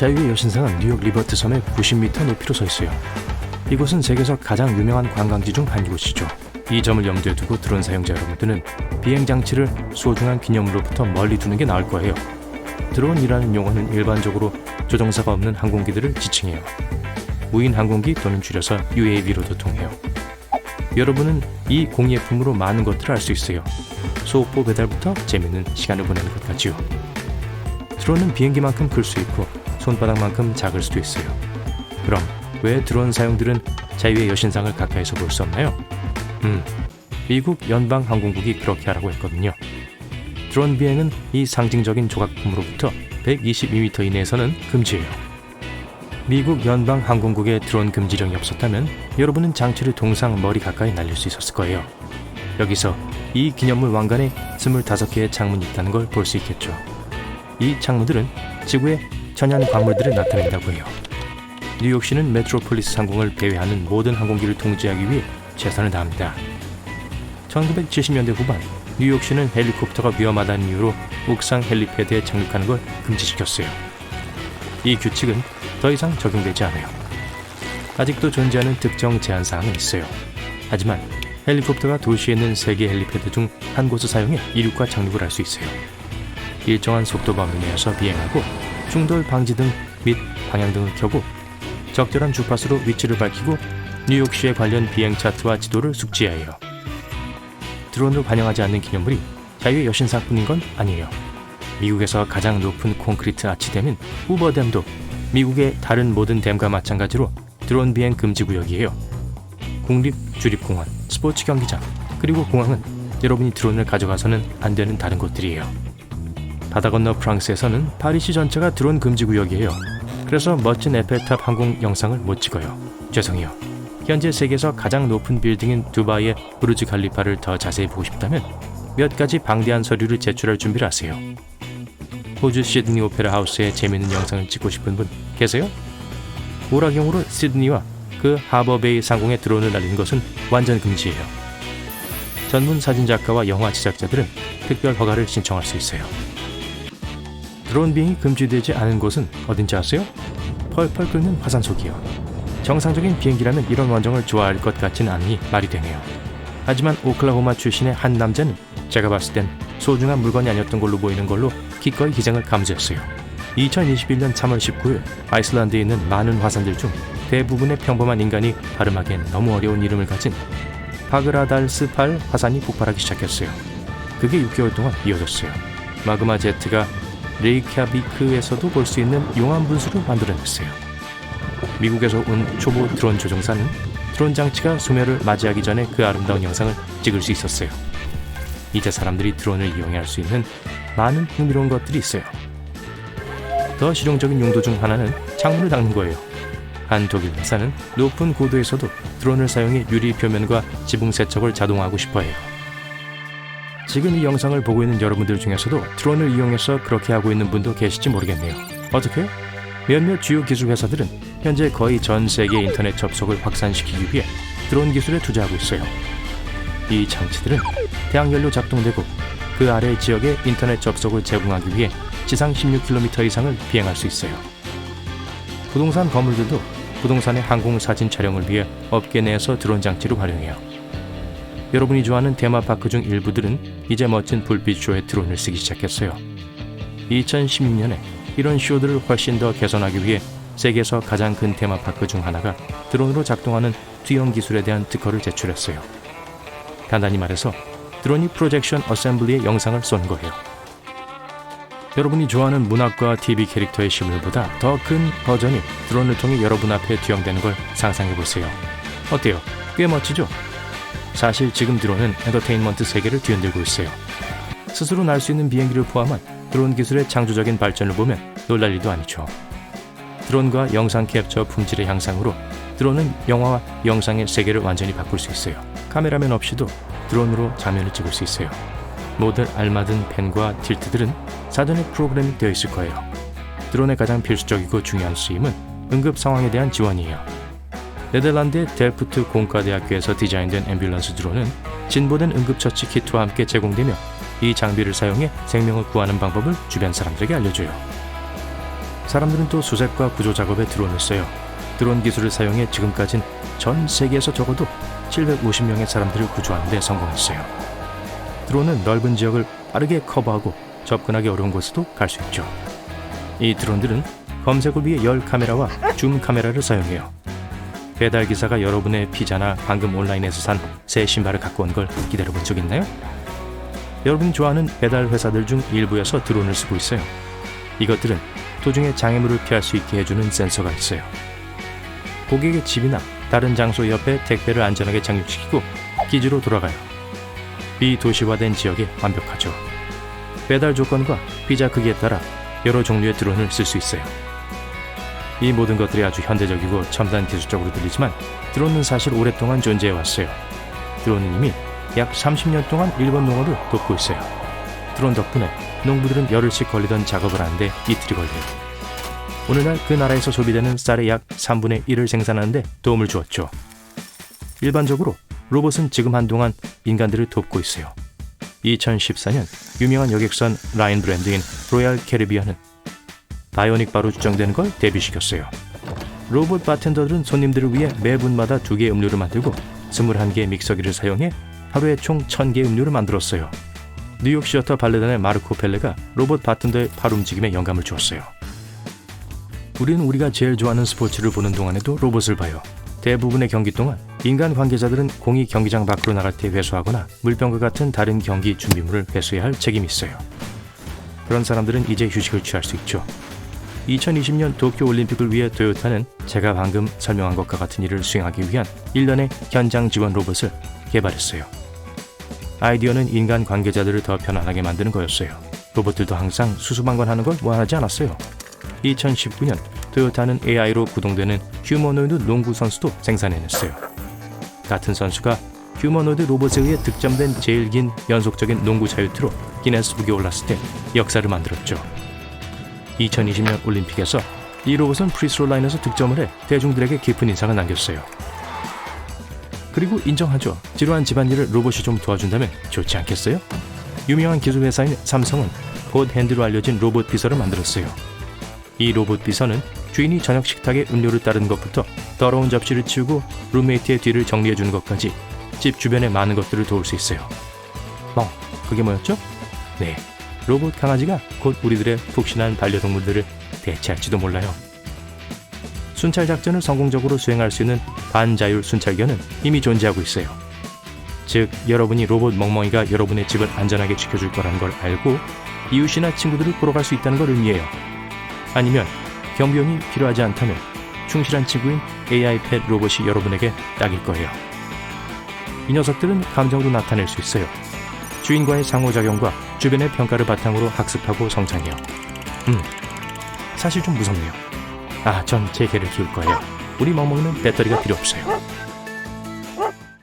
자유의 여신상은 뉴욕 리버트 섬의 90m 높이로 서 있어요. 이곳은 세계에서 가장 유명한 관광지 중 한 곳이죠. 이 점을 염두에 두고 드론 사용자 여러분들은 비행 장치를 소중한 기념물로부터 멀리 두는 게 나을 거예요. 드론이라는 용어는 일반적으로 조종사가 없는 항공기들을 지칭해요. 무인 항공기 또는 줄여서 UAV로도 통해요. 여러분은 이 공예품으로 많은 것들을 알 수 있어요. 소포 배달부터 재미있는 시간을 보내는 것까지요. 드론은 비행기만큼 클 수 있고 손바닥만큼 작을 수도 있어요. 그럼 왜 드론 사용들은 자유의 여신상을 가까이서 볼 수 없나요? 미국 연방항공국이 그렇게 하라고 했거든요. 드론 비행은 이 상징적인 조각품으로부터 122m 이내에서는 금지예요. 미국 연방항공국의 드론 금지령이 없었다면 여러분은 장치를 동상 머리 가까이 날릴 수 있었을 거예요. 여기서 이 기념물 왕관에 25개의 창문이 있다는 걸 볼 수 있겠죠. 이 창문들은 지구의 천연 광물들을 나타낸다고 해요. 뉴욕시는 메트로폴리스 상공을 배회하는 모든 항공기를 통제하기 위해 최선을 다합니다. 1970년대 후반 뉴욕시는 헬리콥터가 위험하다는 이유로 옥상 헬리패드에 착륙하는 걸 금지시켰어요. 이 규칙은 더 이상 적용되지 않아요. 아직도 존재하는 특정 제한 사항은 있어요. 하지만 헬리콥터가 도시에 있는 3개 헬리패드 중 한 곳을 사용해 이륙과 착륙을 할 수 있어요. 일정한 속도 범위 내에서 비행하고 충돌 방지 등 및 방향등을 켜고 적절한 주파수로 위치를 밝히고 뉴욕시의 관련 비행 차트와 지도를 숙지해야 해요. 드론을 반영하지 않는 기념물이 자유의 여신상뿐인 건 아니에요. 미국에서 가장 높은 콘크리트 아치댐인 후버댐도 미국의 다른 모든 댐과 마찬가지로 드론 비행 금지 구역이에요. 국립 주립공원, 스포츠 경기장, 그리고 공항은 여러분이 드론을 가져가서는 안 되는 다른 곳들이에요. 바다 건너 프랑스에서는 파리시 전체가 드론 금지 구역이에요. 그래서 멋진 에펠탑 항공 영상을 못 찍어요. 죄송해요. 현재 세계에서 가장 높은 빌딩인 두바이의 부르즈 칼리파를 더 자세히 보고 싶다면 몇 가지 방대한 서류를 제출할 준비를 하세요. 호주 시드니 오페라 하우스의 재미있는 영상을 찍고 싶은 분 계세요? 오라경으로 시드니와 그 하버베이 상공에 드론을 날리는 것은 완전 금지예요. 전문 사진작가와 영화 제작자들은 특별 허가를 신청할 수 있어요. 드론 비행이 금지되지 않은 곳은 어딘지 아세요? 펄펄 끓는 화산속이요. 정상적인 비행기라면 이런 원정을 좋아할 것 같지는 않으니 말이 되네요. 하지만 오클라호마 출신의 한 남자는 제가 봤을 땐 소중한 물건이 아니었던 걸로 보이는 걸로 기꺼이 희생을 감수했어요. 2021년 3월 19일 아이슬란드에 있는 많은 화산들 중 대부분의 평범한 인간이 발음하기엔 너무 어려운 이름을 가진 바그라달스팔 화산이 폭발하기 시작했어요. 그게 6개월 동안 이어졌어요. 마그마 제트가 레이캬비크에서도 볼 수 있는 용암 분수를 만들어냈어요. 미국에서 온 초보 드론 조종사는 드론 장치가 소멸을 맞이하기 전에 그 아름다운 영상을 찍을 수 있었어요. 이제 사람들이 드론을 이용할 수 있는 많은 흥미로운 것들이 있어요. 더 실용적인 용도 중 하나는 창문을 닦는 거예요. 한 독일 회사는 높은 고도에서도 드론을 사용해 유리 표면과 지붕 세척을 자동화하고 싶어해요. 지금 이 영상을 보고 있는 여러분들 중에서도 드론을 이용해서 그렇게 하고 있는 분도 계실지 모르겠네요. 어떻게요? 몇몇 주요 기술 회사들은 현재 거의 전 세계 인터넷 접속을 확산시키기 위해 드론 기술에 투자하고 있어요. 이 장치들은 태양열로 작동되고 그 아래 지역의 인터넷 접속을 제공하기 위해 지상 16km 이상을 비행할 수 있어요. 부동산 건물들도 부동산의 항공 사진 촬영을 위해 업계 내에서 드론 장치를 활용해요. 여러분이 좋아하는 테마파크 중 일부들은 이제 멋진 불빛 쇼에 드론을 쓰기 시작했어요. 2016년에 이런 쇼들을 훨씬 더 개선하기 위해 세계에서 가장 큰 테마파크 중 하나가 드론으로 작동하는 투영 기술에 대한 특허를 제출했어요. 간단히 말해서 드론이 프로젝션 어셈블리의 영상을 쏘는 거예요. 여러분이 좋아하는 문학과 TV 캐릭터의 실물보다 더 큰 버전이 드론을 통해 여러분 앞에 투영되는 걸 상상해보세요. 어때요? 꽤 멋지죠? 사실 지금 드론은 엔터테인먼트 세계를 뒤흔들고 있어요. 스스로 날 수 있는 비행기를 포함한 드론 기술의 창조적인 발전을 보면 놀랄 일도 아니죠. 드론과 영상 캡처 품질의 향상으로 드론은 영화와 영상의 세계를 완전히 바꿀 수 있어요. 카메라맨 없이도 드론으로 장면을 찍을 수 있어요. 모두 알맞은 펜과 틸트들은 사전에 프로그램이 되어 있을 거예요. 드론의 가장 필수적이고 중요한 쓰임은 응급 상황에 대한 지원이에요. 네덜란드의 델프트 공과대학교에서 디자인된 앰뷸런스 드론은 진보된 응급처치 키트와 함께 제공되며 이 장비를 사용해 생명을 구하는 방법을 주변 사람들에게 알려줘요. 사람들은 또 수색과 구조 작업에 드론을 써요. 드론 기술을 사용해 지금까진 전 세계에서 적어도 750명의 사람들을 구조하는 데 성공했어요. 드론은 넓은 지역을 빠르게 커버하고 접근하기 어려운 곳에도 갈 수 있죠. 이 드론들은 검색을 위해 열 카메라와 줌 카메라를 사용해요. 배달 기사가 여러분의 피자나 방금 온라인에서 산 새 신발을 갖고 온 걸 기다려본 적 있나요? 여러분이 좋아하는 배달 회사들 중 일부에서 드론을 쓰고 있어요. 이것들은 도중에 장애물을 피할 수 있게 해주는 센서가 있어요. 고객의 집이나 다른 장소 옆에 택배를 안전하게 착륙시키고 기지로 돌아가요. 비도시화된 지역에 완벽하죠. 배달 조건과 피자 크기에 따라 여러 종류의 드론을 쓸 수 있어요. 이 모든 것들이 아주 현대적이고 첨단 기술적으로 들리지만 드론은 사실 오랫동안 존재해 왔어요. 드론은 이미 약 30년 동안 일본 농업을 돕고 있어요. 드론 덕분에 농부들은 열흘씩 걸리던 작업을 하는데 이틀이 걸려요. 오늘날 그 나라에서 소비되는 쌀의 약 3분의 1을 생산하는데 도움을 주었죠. 일반적으로 로봇은 지금 한동안 인간들을 돕고 있어요. 2014년 유명한 여객선 라인 브랜드인 로얄 캐리비안은 바이오닉 바로 추정되는 걸 데뷔시켰어요. 로봇 바텐더들은 손님들을 위해 매분마다 2개의 음료를 만들고 21개의 믹서기를 사용해 하루에 총 1000개의 음료를 만들었어요. 뉴욕 시어터 발레단의 마르코 펠레가 로봇 바텐더의 팔 움직임에 영감을 주었어요. 우리는 우리가 제일 좋아하는 스포츠를 보는 동안에도 로봇을 봐요. 대부분의 경기 동안 인간 관계자들은 공이 경기장 밖으로 나갈 때 회수하거나 물병과 같은 다른 경기 준비물을 회수해야 할 책임이 있어요. 그런 사람들은 이제 휴식을 취할 수 있죠. 2020년 도쿄올림픽을 위해 토요타는 제가 방금 설명한 것과 같은 일을 수행하기 위한 일련의 현장 지원 로봇을 개발했어요. 아이디어는 인간 관계자들을 더 편안하게 만드는 거였어요. 로봇들도 항상 수수방관하는 걸 원하지 않았어요. 2019년 토요타는 AI로 구동되는 휴머노이드 농구 선수도 생산해냈어요. 같은 선수가 휴머노이드 로봇에 의해 득점된 제일 긴 연속적인 농구 자유투로 기네스북에 올랐을 때 역사를 만들었죠. 2020년 올림픽에서 이 로봇은 프리스로 라인에서 득점을 해 대중들에게 깊은 인상을 남겼어요. 그리고 인정하죠. 지루한 집안일을 로봇이 좀 도와준다면 좋지 않겠어요? 유명한 기술 회사인 삼성은 곧 핸드로 알려진 로봇 비서를 만들었어요. 이 로봇 비서는 주인이 저녁 식탁에 음료를 따르는 것부터 더러운 접시를 치우고 룸메이트의 뒤를 정리해주는 것까지 집 주변의 많은 것들을 도울 수 있어요. 그게 뭐였죠? 네, 로봇 강아지가 곧 우리들의 푹신한 반려동물들을 대체할지도 몰라요. 순찰 작전을 성공적으로 수행할 수 있는 반자율 순찰견은 이미 존재하고 있어요. 즉, 여러분이 로봇 멍멍이가 여러분의 집을 안전하게 지켜줄 거라는 걸 알고 이웃이나 친구들을 보러 갈 수 있다는 걸 의미해요. 아니면 경비용이 필요하지 않다면 충실한 친구인 AI 펫 로봇이 여러분에게 딱일 거예요. 이 녀석들은 감정도 나타낼 수 있어요. 주인과의 상호작용과 주변의 평가를 바탕으로 학습하고 성장해요. 사실 좀 무섭네요. 전 제 개를 키울 거예요. 우리 멍멍이는 배터리가 필요 없어요.